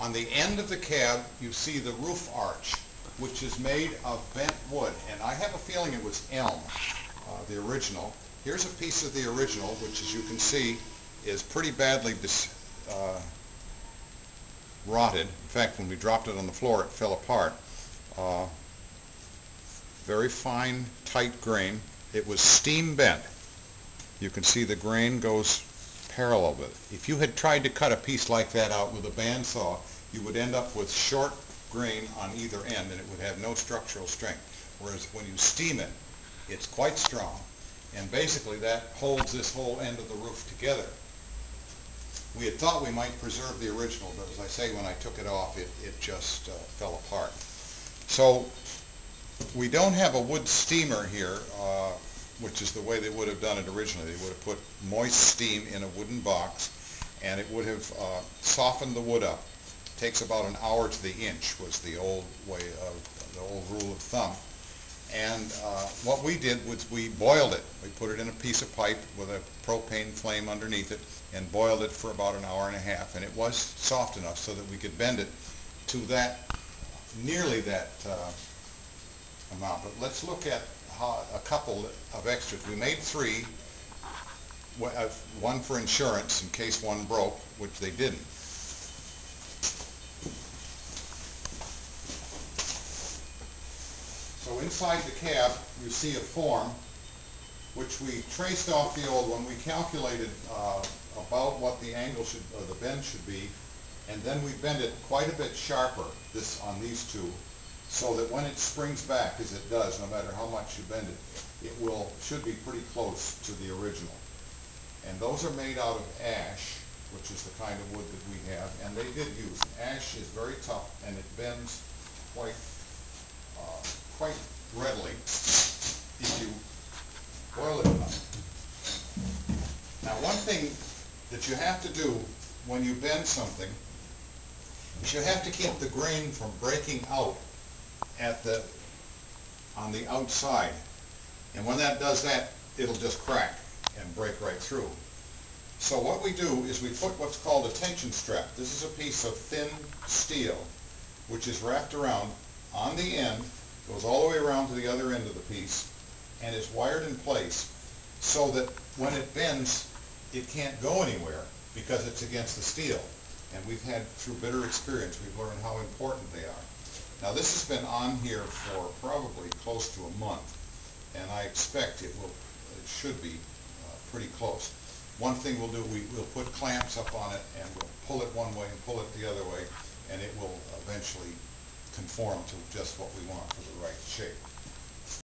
On the end of the cab, you see the roof arch, which is made of bent wood, and I have a feeling it was elm, the original. Here's a piece of the original, which, as you can see, is pretty badly rotted. In fact, when we dropped it on the floor, it fell apart. Very fine, tight grain. It was steam bent. You can see the grain goes parallel with it. If you had tried to cut a piece like that out with a bandsaw, you would end up with short grain on either end, and it would have no structural strength. Whereas when you steam it, it's quite strong, and basically that holds this whole end of the roof together. We had thought we might preserve the original, but as I say, when I took it off, it just fell apart. So we don't have a wood steamer here, which is the way they would have done it originally. They would have put moist steam in a wooden box, and it would have softened the wood up. It takes about an hour to the inch, was the old way of the old rule of thumb. And what we did was we boiled it. We put it in a piece of pipe with a propane flame underneath it and boiled it for about an hour and a half, and it was soft enough so that we could bend it to that, nearly that amount. But let's look at a couple of extras. We made three, one for insurance in case one broke, which they didn't. So inside the cab you see a form which we traced off the old one. We calculated about what the angle should, or the bend should be, and then we bend it quite a bit sharper on these two, so that when it springs back, as it does, no matter how much you bend it, should be pretty close to the original. And those are made out of ash, which is the kind of wood that we have, and they did use. Ash is very tough, and it bends quite readily if you boil it enough. Now, one thing that you have to do when you bend something is you have to keep the grain from breaking out on the outside. And when that does that, it'll just crack and break right through. So what we do is we put what's called a tension strap. This is a piece of thin steel which is wrapped around on the end, goes all the way around to the other end of the piece, and is wired in place so that when it bends, it can't go anywhere because it's against the steel. And we've had, through bitter experience, we've learned how important they are. Now, this has been on here for probably close to a month, and I expect it should be pretty close. One thing we'll do, we'll put clamps up on it, and we'll pull it one way and pull it the other way, and it will eventually conform to just what we want for the